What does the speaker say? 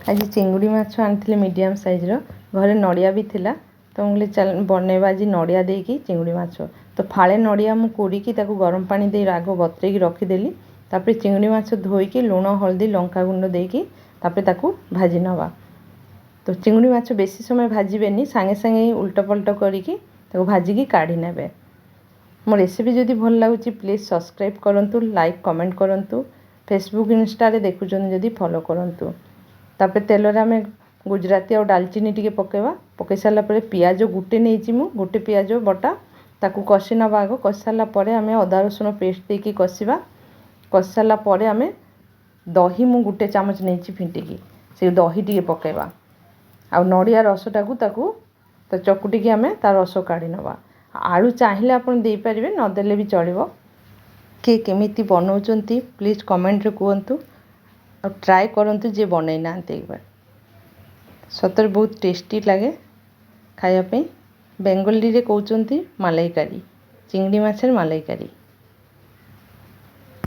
आज चिंगुड़ी माछ आनी मीडियम साइज्र घरे नड़िया भी थिला तो मुझे चल बनैबा आज नड़िया देकी चिंगुड़ी माछ। तो फाड़े नड़िया मु कोड़ीकी ताकू गरम पानी दे आग बतरेकी रखीदेली। तापर चिंगुड़ी माछ धोईकी लुण हल्दी लंका गुंड देकी तापर ताकू भाजी नवा। तो चिंगुड़ी माछ बेसी समय भाजबेनी सांगे सांगे उल्टा पल्टा करिकी ताकू भाजिकी काढ़ी नेबे। मो रेसिपी जदि भल लगुच प्लीज सब्सक्राइब करंतु, लाइक कमेंट करंतु, फेसबुक इंस्टा रे देखुचन जदि फॉलो करंतु। तापर तेल आम गुजराती और डालचीनी टी पकेवा। पकई सारा पियाज गोटे नहीं गोटे पियाज बटा ताकू कषि नवा। आग कषि सारापर आम अदा रसुण पेस्ट देकी कषिबा। कषि सारापर आम दही मु गोटे चामच नहीं फिंटिकी से दही टी पकेवा। आ नड़िया रसटा को चकुटिकी आम तार रस काढ़ी नवा। आलू चाहिए आपन दे पारिबे नदेले भी चलिबो। के केमिति बनाउचंती प्लीज कमेंट रे कहंतु और ट्राए करंतु जे बनै नांते एक बार। सतर बहुत टेस्टी लगे खाया पे। बेंगली रे कहउचंती मालाइकारी, चिंगड़ी माछर मालाइकारी।